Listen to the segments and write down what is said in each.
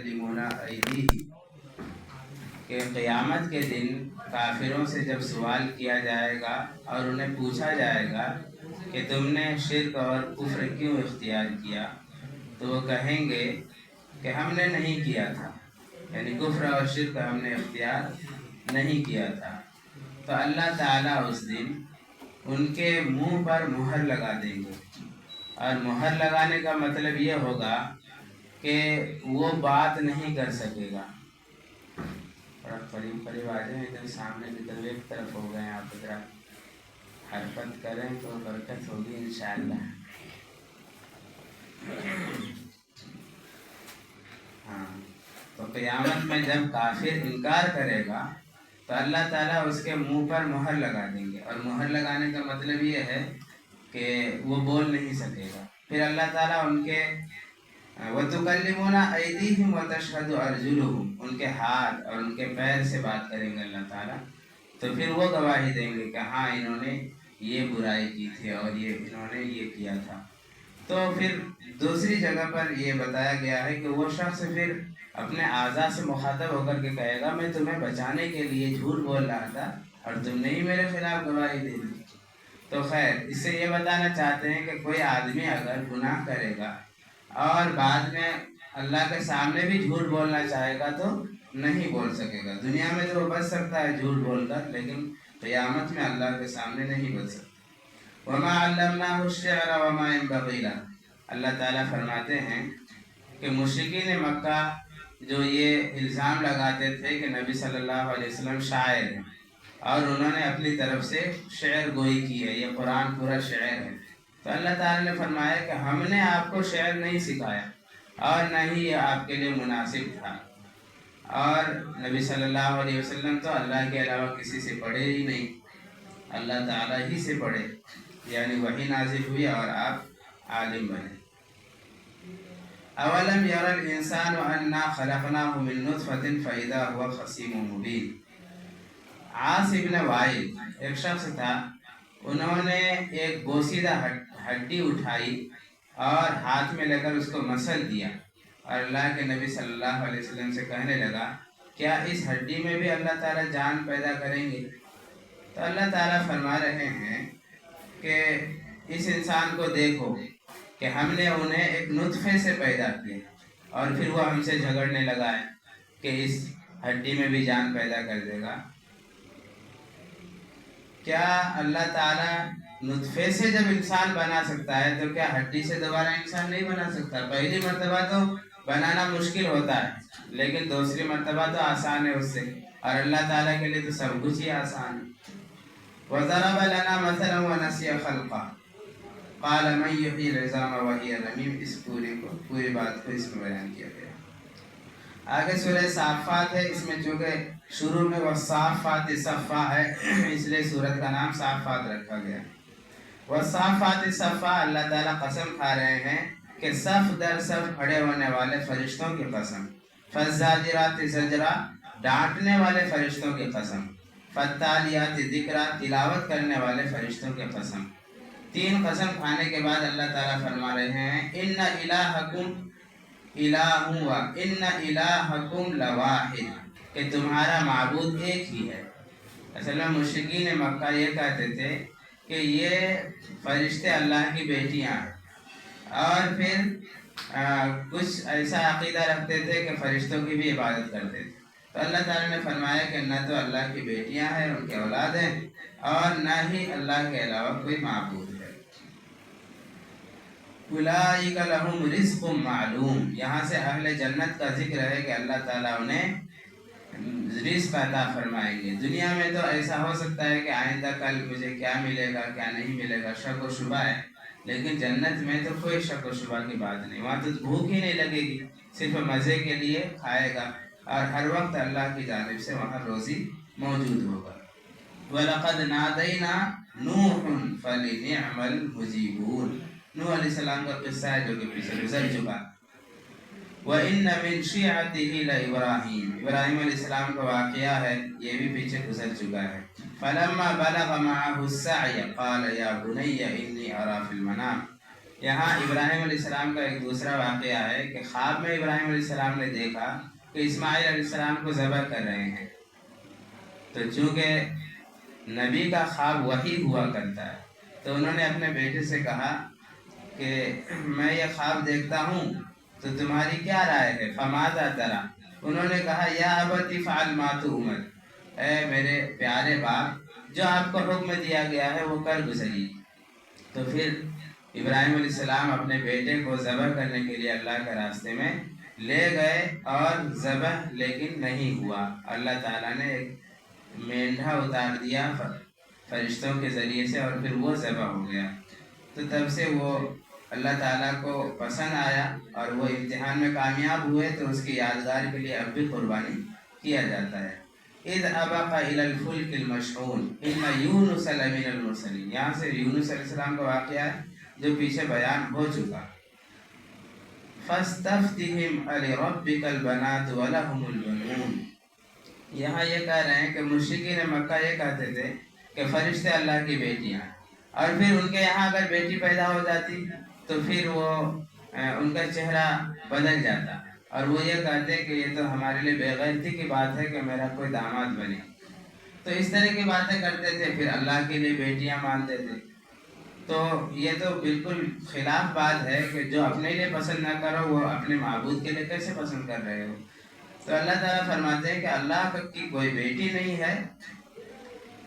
تكلمنا أيديهم کہ قیامت کے دن کافروں سے جب سوال کیا جائے گا اور انہیں پوچھا جائے گا کہ تم نے شرک اور کفر کیوں اختیار کیا، تو وہ کہیں گے کہ ہم نے نہیں کیا تھا، یعنی کفر اور شرک ہم نے اختیار نہیں کیا تھا۔ تو اللہ تعالیٰ اس دن ان کے منہ پر مہر لگا دیں گے، اور مہر لگانے کا مطلب یہ ہوگا کہ وہ بات نہیں کر سکے گا۔ اور قریب قریب آ جائیں، ادھر سامنے کی طرف ایک طرف ہو گئے، آپ ذرا حرکت کریں تو برکت ہوگی انشاءاللہ۔ ہاں، تو قیامت میں جب کافر انکار کرے گا تو اللہ تعالیٰ اس کے منہ پر مہر لگا دیں گے، اور مہر لگانے کا مطلب یہ ہے کہ وہ بول نہیں سکے گا۔ پھر اللہ تعالیٰ ان کے وَتُكَلِّمُنَا أَيْدِيهِمْ وَتَشْهَدُ أَرْجُلُهُمْ، ان کے ہاتھ اور ان کے پیر سے بات کریں گے اللہ تعالیٰ، تو پھر وہ گواہی دیں گے کہ ہاں انہوں نے یہ برائی کی تھی اور انہوں نے یہ کیا تھا۔ تو پھر دوسری جگہ پر یہ بتایا گیا ہے کہ وہ شخص پھر اپنے اعضاء سے مخاطب ہو کر کے کہے گا میں تمہیں بچانے کے لیے جھوٹ بول رہا تھا اور تم نے ہی میرے خلاف گواہی دے دی۔ تو خیر، اس سے یہ بتانا چاہتے ہیں کہ کوئی آدمی اگر گناہ کرے گا اور بعد میں اللہ کے سامنے بھی جھوٹ بولنا چاہے گا تو نہیں بول سکے گا۔ دنیا میں تو وہ بچ سکتا ہے جھوٹ بول کر، لیکن قیامت میں اللہ کے سامنے نہیں بچ سکتا۔ وَمَا عَلَّمْنَاهُ الشِّعْرَ وَمَا يَنبَغِي لَهُ، اللہ تعالیٰ فرماتے ہیں کہ مشرکین مکہ جو یہ الزام لگاتے تھے کہ نبی صلی اللہ علیہ وسلم شاعر ہیں اور انہوں نے اپنی طرف سے شعر گوئی کی ہے، یہ قرآن پورا شعر ہے، تو اللہ تعالیٰ نے فرمایا کہ ہم نے آپ کو شعر نہیں سکھایا اور نہ ہی یہ آپ کے لیے مناسب تھا، اور نبی صلی اللہ علیہ وسلم تو اللہ کے علاوہ کسی سے پڑھے ہی نہیں، اللہ تعالیٰ ہی سے پڑھے، یعنی وحی نازل ہوئی اور آپ عالم بنے۔ اولم یر الانسان انا خلقناه من نطفة فاذا هو خصیم مبین۔ عاص ابن وائل ایک شخص تھا، انہوں نے ایک بوسیدہ ہڈی اٹھائی اور ہاتھ میں لے کر اس کو مسل دیا، اور اللہ کے نبی صلی اللہ علیہ وسلم سے کہنے لگا کیا اس ہڈی میں بھی اللہ تعالیٰ جان پیدا کریں گے؟ تو اللہ تعالیٰ فرما رہے ہیں کہ اس انسان کو دیکھو کہ ہم نے انہیں ایک نطفے سے پیدا کیا اور پھر وہ ہم سے جھگڑنے لگا ہے کہ اس ہڈی میں بھی جان پیدا کر دے گا۔ کیا اللہ تعالیٰ نطفے سے جب انسان بنا سکتا ہے تو کیا ہڈی سے دوبارہ انسان نہیں بنا سکتا؟ پہلی مرتبہ تو بنانا مشکل ہوتا ہے، لیکن دوسری مرتبہ تو آسان ہے اس سے، اور اللہ تعالیٰ کے لیے تو سب کچھ ہی آسان ہے۔ وَضَرَبَ لَنَا مَثَلًا وَنَسِيَ خَلْقَهُ قَالَ مَن يُحْيِي الْعِظَامَ وَهِيَ رَمِيمٌ، اس پوری بات کو اس میں بیان کیا گیا۔ آگے سورہ صافات ہے، اس میں چونکہ شروع میں والصافات صفا ہے اس لیے سورت کا نام صافات رکھا گیا۔ والصافات صفا، اللہ تعالیٰ قسم کھا رہے ہیں کہ صف در صف کھڑے ہونے والے فرشتوں کی قسم، فالزاجرات زجرا، ڈانٹنے والے فرشتوں کی قسم، فالتالیات ذکرا، تلاوت کرنے والے فرشتوں کی قسم۔ تین قسم کھانے کے بعد اللہ تعالیٰ فرما رہے ہیں ان الہکم الہ و ان الہکم لواحد، کہ تمہارا معبود ایک ہی ہے۔ اصل میں مشرکین مکہ یہ کہتے تھے کہ یہ فرشتے اللہ کی بیٹیاں ہیں، اور پھر کچھ ایسا عقیدہ رکھتے تھے کہ فرشتوں کی بھی عبادت کرتے تھے۔ تو اللہ تعالیٰ نے فرمایا کہ نہ تو اللہ کی بیٹیاں ہیں، ان کے اولاد ہیں، اور نہ ہی اللہ کے علاوہ کوئی معبود ہے۔ اولئک لہم رزق معلوم، یہاں سے اہل جنت کا ذکر ہے کہ اللہ تعالیٰ انہیں رزق عطا فرمائیں گے۔ دنیا میں تو ایسا ہو سکتا ہے کہ آئندہ کل مجھے کیا ملے گا کیا نہیں ملے گا، شک و شبہ ہے، لیکن جنت میں تو کوئی شک و شبہ کی بات نہیں، وہاں تو بھوک ہی نہیں لگے گی، صرف مزے کے لیے کھائے گا، اور ہر وقت اللہ کی جانب سے وہاں روزی موجود ہوگا۔ وَلَقَدْ نَادَيْنَا نُوحٌ فَلَنِعْمَ الْمُجِيبُونَ، نوح علیہ السلام کا قصہ ہے جو کہ پیچھے گزر چکا۔ وَإِنَّ مِن شِيعَتِهِ لَإِبْرَاهِيمَ، ابراہیم علیہ السلام کا واقعہ ہے، یہ بھی پیچھے گزر چکا ہے۔ فَلَمَّا بَلَغَ مَعَهُ السَّعْيَ قَالَ يَا بُنَيَّ إِنِّي أَرَىٰ فِي الْمَنَامِ، یہاں ابراہیم علیہ السلام کا ایک دوسرا واقعہ ہے کہ خواب میں ابراہیم علیہ السلام نے دیکھا کہ اسماعیل علیہ السلام کو ذبح کر رہے ہیں. تو چونکہ نبی کا خواب وحی ہوا کرتا ہے تو انہوں نے اپنے بیٹے سے کہا کہ میں یہ خواب دیکھتا ہوں تو تمہاری کیا رائے ہے؟ فماذا ترى. انہوں نے کہا یا ابت افعل ما تؤمر، اے میرے پیارے باپ جو آپ کو حکم دیا گیا ہے وہ کر گزریے. تو پھر ابراہیم علیہ السلام اپنے بیٹے کو ذبح کرنے کے لیے اللہ کے راستے میں لے گئے اور ذبح لیکن نہیں ہوا. اللہ تعالیٰ نے ایک مینڈھا اتار دیا فرشتوں کے ذریعے سے اور پھر وہ ذبح ہو گیا. تو تب سے وہ اللہ تعالیٰ کو پسند آیا اور وہ امتحان میں کامیاب ہوئے تو اس کی یادگار کے لیے اب بھی قربانی کیا جاتا ہے. اذ ابق الى الفلك المشحون ان یونس لمن المرسلین. یہاں سے یونس علیہ السلام کا واقعہ ہے جو پیچھے بیان ہو چکا. فاستفتهم لربك البنات ولهم البنون. یہاں یہ کہہ رہے ہیں کہ مشرکین مکہ یہ کہتے تھے کہ فرشتے اللہ کی بیٹیاں، اور پھر ان کے یہاں اگر بیٹی پیدا ہو جاتی تو پھر وہ ان کا چہرہ بدل جاتا اور وہ یہ کہتے کہ یہ تو ہمارے لیے بے غیرتی کی بات ہے کہ میرا کوئی داماد بنے. تو اس طرح کی باتیں کرتے تھے، پھر اللہ کے لیے بیٹیاں مانتے تھے. تو یہ تو بالکل خلاف بات ہے کہ جو اپنے لیے پسند نہ کرو وہ اپنے معبود کے لیے کیسے پسند کر رہے ہو. تو اللہ تعالیٰ فرماتے ہیں کہ اللہ کی کوئی بیٹی نہیں ہے.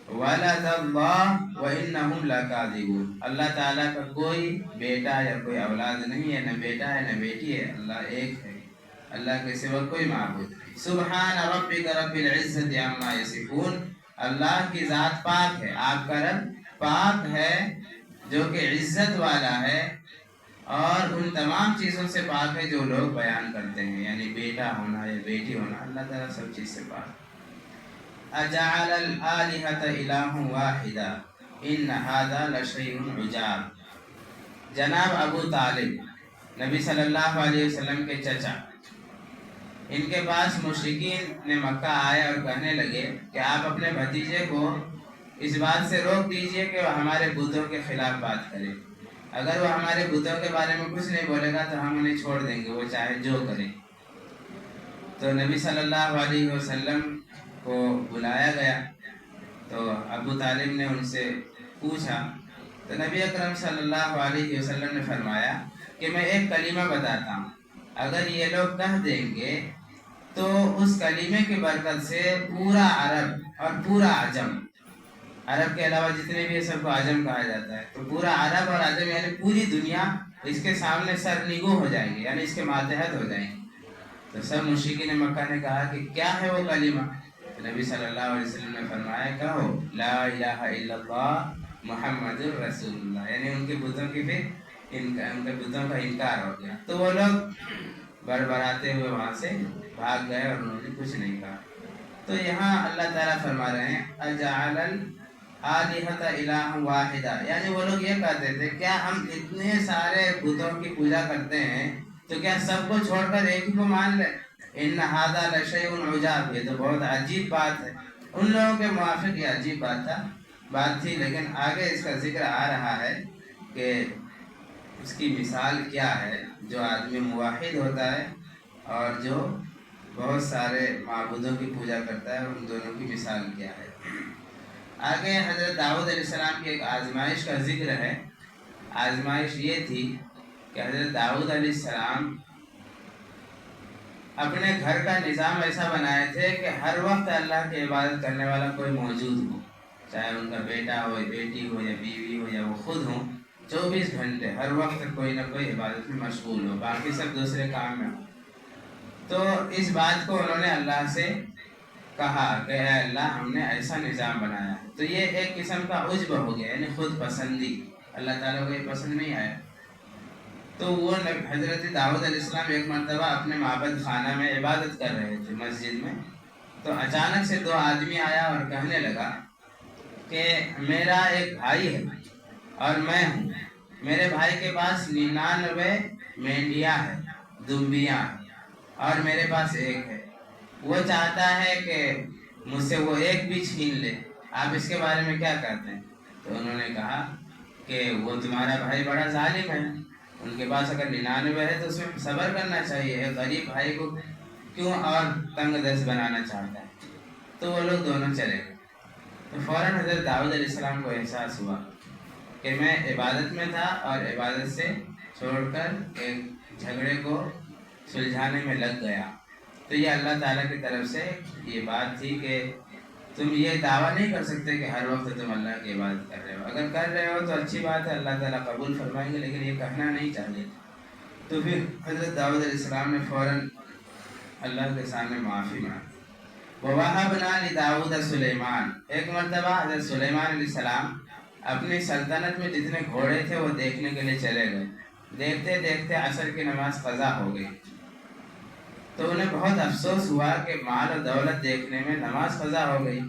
وَلَدَ اللَّهُ وَإِنَّهُمْ لَكَاذِبُونَ. اللہ تعالیٰ کا کوئی بیٹا یا کوئی اولاد نہیں ہے، نہ بیٹا ہے نہ بیٹی ہے. اللہ ایک ہے، اللہ کے سوا کوئی معبود نہیں. سبحان ربک رب العزت عما یصفون. اللہ کی ذات پاک ہے، آپ کا رب پاک ہے جو کہ عزت والا ہے اور ان تمام چیزوں سے پاک ہے جو لوگ بیان کرتے ہیں، یعنی بیٹا ہونا یا بیٹی ہونا. اللہ تعالیٰ سب چیز سے پاک ہے. اجعل الآلہۃ الہ واحدا ان ھذا لشیء عجاب. جناب ابو طالب نبی صلی اللہ علیہ وسلم کے چچا، ان کے پاس مشرکین نے مکہ آئے اور کہنے لگے کہ آپ اپنے بھتیجے کو اس بات سے روک دیجئے کہ وہ ہمارے بتوں کے خلاف بات کرے. اگر وہ ہمارے بتوں کے بارے میں کچھ نہیں بولے گا تو ہم انہیں چھوڑ دیں گے، وہ چاہے جو کرے. تو نبی صلی اللہ علیہ وسلم کو بلایا گیا تو ابو طالب نے ان سے پوچھا تو نبی اکرم صلی اللہ علیہ وسلم نے فرمایا کہ میں ایک کلمہ بتاتا ہوں، اگر یہ لوگ کہہ دیں گے تو اس کلمے کی برکت سے پورا عرب اور پورا عجم، عرب کے علاوہ جتنے بھی سب کو عجم کہا جاتا ہے، تو پورا عرب اور عجم یعنی پوری دنیا اس کے سامنے سر نگو ہو جائیں گے، یعنی اس کے ماتحت ہو جائیں گے. تو سب مشرکین مکہ نے کہا کہ کیا ہے وہ کلمہ؟ تو نبی صلی اللہ علیہ وسلم نے فرمایا کہو لا الہ الا اللہ محمد الرسول اللہ. یعنی ان کے بتوں کی پھر ان کے بتوں کا انکار ہو گیا. تو وہ لوگ بڑبڑاتے ہوئے وہاں سے بھاگ گئے اور انہوں نے کچھ نہیں کہا. تو یہاں اللہ تعالیٰ فرما رہے ہیں اجعل الآلہۃ الہ واحدہ، یعنی وہ لوگ یہ کہتے تھے کیا ہم اتنے سارے بتوں کی پوجا کرتے ہیں تو کیا سب کو چھوڑ کر ایک ہی کو مان لیں؟ ان ھذا لشیء عجاب. یہ تو بہت عجیب بات ہے. ان لوگوں کے موافق یہ عجیب بات تھی، لیکن آگے اس کا ذکر آ رہا ہے کہ اس کی مثال کیا ہے. جو آدمی موحد ہوتا ہے اور جو بہت سارے معبودوں کی پوجا کرتا ہے، ان دونوں کی مثال کیا ہے. آگے حضرت داؤد علیہ السلام کی ایک آزمائش کا ذکر ہے. آزمائش یہ تھی کہ حضرت داؤد علیہ السلام اپنے گھر کا نظام ایسا بنائے تھے کہ ہر وقت اللہ کی عبادت کرنے والا کوئی موجود ہو، چاہے ان کا بیٹا ہو یا بیٹی ہو یا بیوی ہو یا وہ خود ہوں. 24 گھنٹے ہر وقت کوئی نہ کوئی عبادت میں مشغول ہو، باقی سب دوسرے کام میں ہو. تو اس بات کو انہوں نے اللہ سے کہا کہ اے اللہ ہم نے ایسا نظام بنایا. تو یہ ایک قسم کا عجب ہو گیا، یعنی خود پسندی. اللہ تعالیٰ کو یہ پسند نہیں آیا. تو وہ حضرت داؤد علیہ السلام ایک مرتبہ اپنے معبد خانہ میں عبادت کر رہے تھے مسجد میں. تو اچانک سے 2 آدمی آیا اور کہنے لگا کہ میرا ایک بھائی ہے اور میں ہوں. میرے بھائی کے پاس 99 مینڈیاں ہیں، دمبیاں ہیں، اور میرے پاس ایک ہے. وہ چاہتا ہے کہ مجھ سے وہ ایک بھی چھین لے. آپ اس کے بارے میں کیا کہتے ہیں؟ تو انہوں نے کہا کہ وہ تمہارا بھائی بڑا ظالم ہے، ان کے پاس اگر 99 ہے تو اس میں صبر کرنا چاہیے، غریب بھائی کو کیوں اور تنگ دست بنانا چاہتا ہے؟ تو وہ لوگ دونوں چلے گئے۔ تو فوراً حضرت داؤد علیہ السلام کو احساس ہوا کہ میں عبادت میں تھا اور عبادت سے چھوڑ کر ایک جھگڑے کو سلجھانے میں لگ گیا۔ تو یہ اللہ تعالیٰ کی طرف سے یہ بات تھی کہ تم یہ دعویٰ نہیں کر سکتے کہ ہر وقت تم اللہ کی عبادت کر رہے ہو، اگر کر رہے ہو تو اچھی بات ہے، اللہ تعالیٰ قبول فرمائیں گے، لیکن یہ کہنا نہیں چاہیے۔ تو پھر حضرت داؤد علیہ السلام نے فوراً اللہ کے سامنے معافی مانگی۔ وَوَهَبْنَا لِدَاوُدَ سُلَيْمَانَ، ایک مرتبہ حضرت سلیمان علیہ السلام اپنی سلطنت میں جتنے گھوڑے تھے وہ دیکھنے کے لیے چلے گئے۔ دیکھتے دیکھتے عصر کی نماز قضا ہو گئی، تو انہیں بہت افسوس ہوا کہ مال و دولت دیکھنے میں نماز قضا ہو گئی۔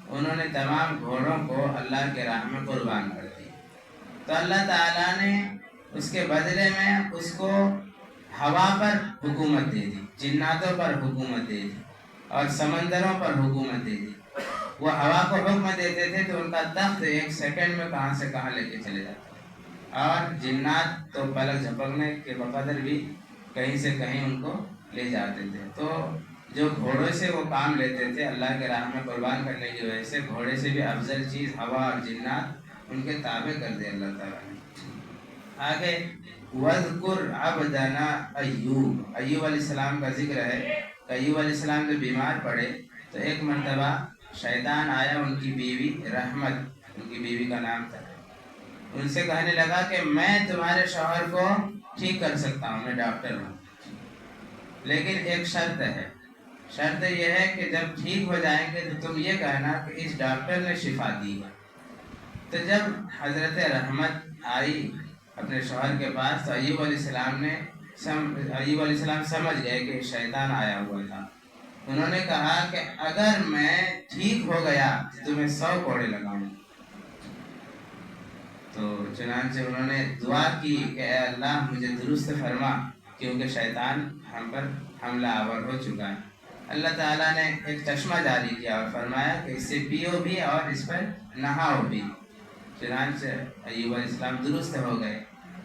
انہوں نے تمام گھوڑوں کو اللہ کے راہ میں قربان کر دی۔ تو اللہ تعالیٰ نے اس کے بدلے میں اس کو ہوا پر حکومت دے دی، جناتوں پر حکومت دے دی اور سمندروں پر حکومت دے دی۔ وہ ہوا کو حکم دیتے تھے تو ان کا تخت ایک سیکنڈ میں کہاں سے کہاں لے کے چلے جاتا، اور جنات تو پلک جھپکنے کے بقدر بھی کہیں سے کہیں ان کو لے جاتے تھے۔ تو جو گھوڑوں سے وہ کام لیتے تھے اللہ کے راہ میں قربان کرنے کی وجہ سے، گھوڑے سے بھی افضل چیز ہوا اور جنات ان کے تابع کر دے اللہ تعالیٰ نے۔ آگے وَاذْكُرْ عَبْدَنَا ایوب، ایوب علیہ السلام کا ذکر ہے۔ ایوب علیہ السلام جب بیمار پڑے تو ایک مرتبہ شیطان آیا، ان کی بیوی رحمت، ان کی بیوی کا نام تھا، ان سے کہنے لگا کہ میں تمہارے شوہر کو ٹھیک کر سکتا ہوں، میں ڈاکٹر ہوں، لیکن ایک شرط ہے، شرط یہ ہے کہ جب ٹھیک ہو جائیں گے تو تم یہ کہنا کہ اس ڈاکٹر نے شفا دی ہے۔ تو جب حضرت رحمت آئی اپنے شوہر کے پاس تو ایوب علیہ السلام سمجھ گئے کہ شیطان آیا ہوا تھا۔ انہوں نے کہا کہ اگر میں ٹھیک ہو گیا تو تمہیں 100 کوڑے لگاؤں۔ تو چنانچہ انہوں نے دعا کی کہ اے اللہ مجھے درست فرما، کیونکہ شیطان ہم پر حملہ آور ہو چکا ہے۔ اللہ تعالیٰ نے ایک چشمہ جاری کیا اور فرمایا کہ اس سے پیو بھی اور اس پر نہاؤ بھی۔ چنانچہ ایوب علیہ السلام درست ہو گئے۔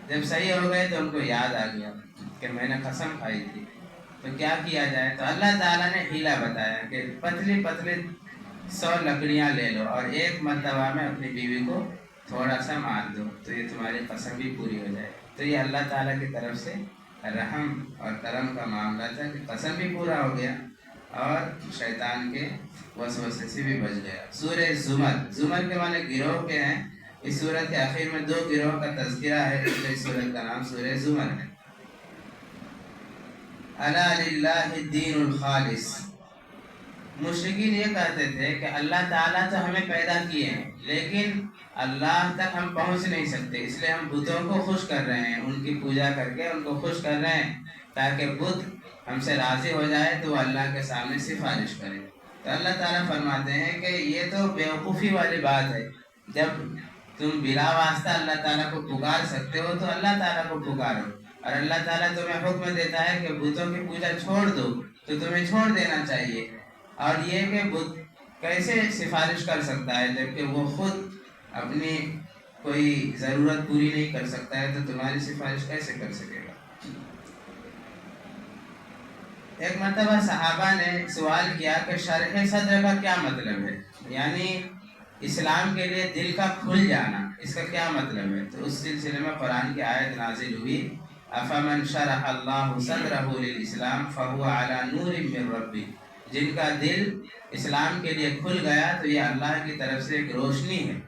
جب صحیح ہو گئے تو ان کو یاد آ گیا کہ میں نے قسم کھائی تھی، تو کیا کیا جائے؟ تو اللہ تعالیٰ نے حیلہ بتایا کہ پتلی پتلی 100 لکڑیاں لے لو اور ایک مرتبہ میں اپنی بیوی کو تھوڑا سا مار دو تو یہ تمہاری قسم بھی پوری ہو جائے۔ تو یہ اللہ تعالیٰ کی طرف سے رحم اور کرم کا معاملہ تھا کہ قسم بھی پورا ہو گیا اور شیطان کے وسوسے سے بھی بچ گیا۔ سورہ زمر، زمر کے معنی گروہ کے ہیں۔ اس سورت کے آخر میں 2 گروہ کا تذکرہ ہے، اس سورت کا نام سورہ زمر ہے۔ الا للہ الدین الخالص، مشرکین یہ کہتے تھے کہ اللہ تعالیٰ تو ہمیں پیدا کیے ہیں لیکن اللہ تک ہم پہنچ نہیں سکتے، اس لیے ہم بتوں کو خوش کر رہے ہیں، ان کی پوجا کر کے ان کو خوش کر رہے ہیں تاکہ بت ہم سے راضی ہو جائے تو وہ اللہ کے سامنے سفارش کرے۔ تو اللہ تعالیٰ فرماتے ہیں کہ یہ تو بیوقوفی والی بات ہے، جب تم بلا واسطہ اللہ تعالیٰ کو پکار سکتے ہو تو اللہ تعالیٰ کو پکارو، اور اللہ تعالیٰ تمہیں حکم دیتا ہے کہ بتوں کی پوجا چھوڑ دو تو تمہیں چھوڑ دینا چاہیے۔ اور یہ کہ بت کیسے سفارش کر سکتا ہے جبکہ وہ خود اپنی کوئی ضرورت پوری نہیں کر سکتا ہے، تو تمہاری سفارش کیسے کر سکے گا؟ ایک مرتبہ صحابہ نے سوال کیا کہ شرح صدر کا کیا مطلب ہے، یعنی اسلام کے لیے دل کا کھل جانا، اس کا کیا مطلب ہے؟ تو اس سلسلے میں قرآن کی آیت نازل ہوئی، افمن شرح اللہ صدرہ للاسلام فہو علی نور من ربہ، جن کا دل اسلام کے لیے کھل گیا تو یہ اللہ کی طرف سے ایک روشنی ہے۔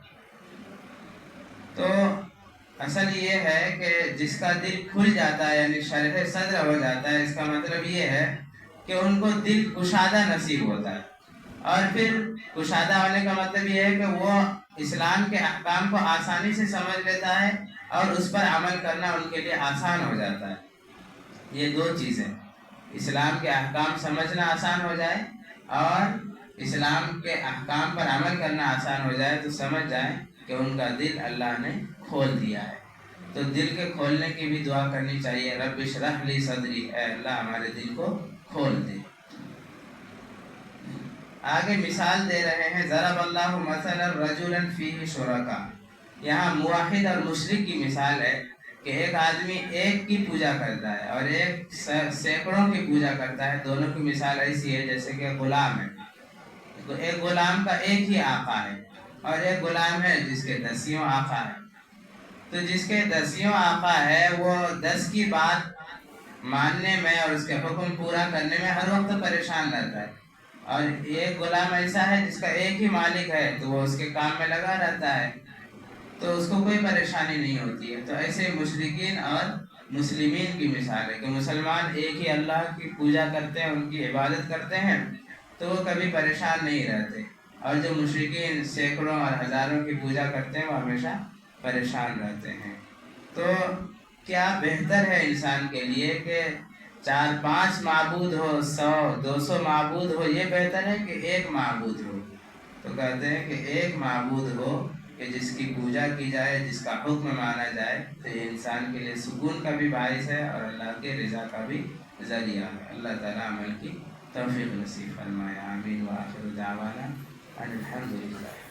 تو اصل یہ ہے کہ جس کا دل کھل جاتا ہے یعنی شرح صدر ہو جاتا ہے، اس کا مطلب یہ ہے کہ ان کو دل کشادہ نصیب ہوتا ہے، اور پھر کشادہ ہونے کا مطلب یہ ہے کہ وہ اسلام کے احکام کو آسانی سے سمجھ لیتا ہے اور اس پر عمل کرنا ان کے لیے آسان ہو جاتا ہے۔ یہ 2 چیزیں، اسلام کے احکام سمجھنا آسان ہو جائے اور اسلام کے احکام پر عمل کرنا آسان ہو جائے، تو سمجھ جائیں کہ ان کا دل اللہ نے کھول دیا ہے۔ تو دل کے کھولنے کی بھی دعا کرنی چاہیے، رب اشرح لی صدری، اے اللہ ہمارے دل کو کھول دے۔ آگے مثال دے رہے ہیں، ضرب اللہ مثلا رجلا فیہ شرکاء، یہاں موحد اور مشرک کی مثال ہے کہ ایک آدمی ایک کی پوجا کرتا ہے اور ایک سینکڑوں کی پوجا کرتا ہے. دونوں کی مثال ایسی ہے جیسے کہ غلام ہے. ایک غلام کا ایک ہی آقا ہے اور ایک غلام ہے جس کے 10 آقا ہے. تو جس کے 10 آقا ہے وہ 10 کی بات ماننے میں اور اس کے حکم پورا کرنے میں ہر وقت پریشان رہتا ہے. اور ایک غلام ایسا ہے جس کا ایک ہی مالک ہے تو وہ اس کے کام میں لگا رہتا ہے, تو اس کو کوئی پریشانی نہیں ہوتی ہے. تو ایسے مشرکین اور مسلمین کی مثال ہے کہ مسلمان ایک ہی اللہ کی پوجا کرتے ہیں, ان کی عبادت کرتے ہیں, تو وہ کبھی پریشان نہیں رہتے. اور جو مشرکین سینکڑوں اور ہزاروں کی پوجا کرتے ہیں وہ ہمیشہ پریشان رہتے ہیں. تو کیا بہتر ہے انسان کے لیے کہ 4-5 معبود ہو, 100-200 معبود ہو, یہ بہتر ہے کہ ایک معبود ہو؟ تو کہتے ہیں کہ ایک معبود ہو کہ جس کی پوجا کی جائے, جس کا حکم مانا جائے, تو یہ انسان کے لیے سکون کا بھی باعث ہے اور اللہ کے رضا کا بھی ذریعہ ہے. اللہ تعالیٰ عمل کی توفیق نصیب فرمائے. آمین. وآخر دعوانا ان الحمد للہ.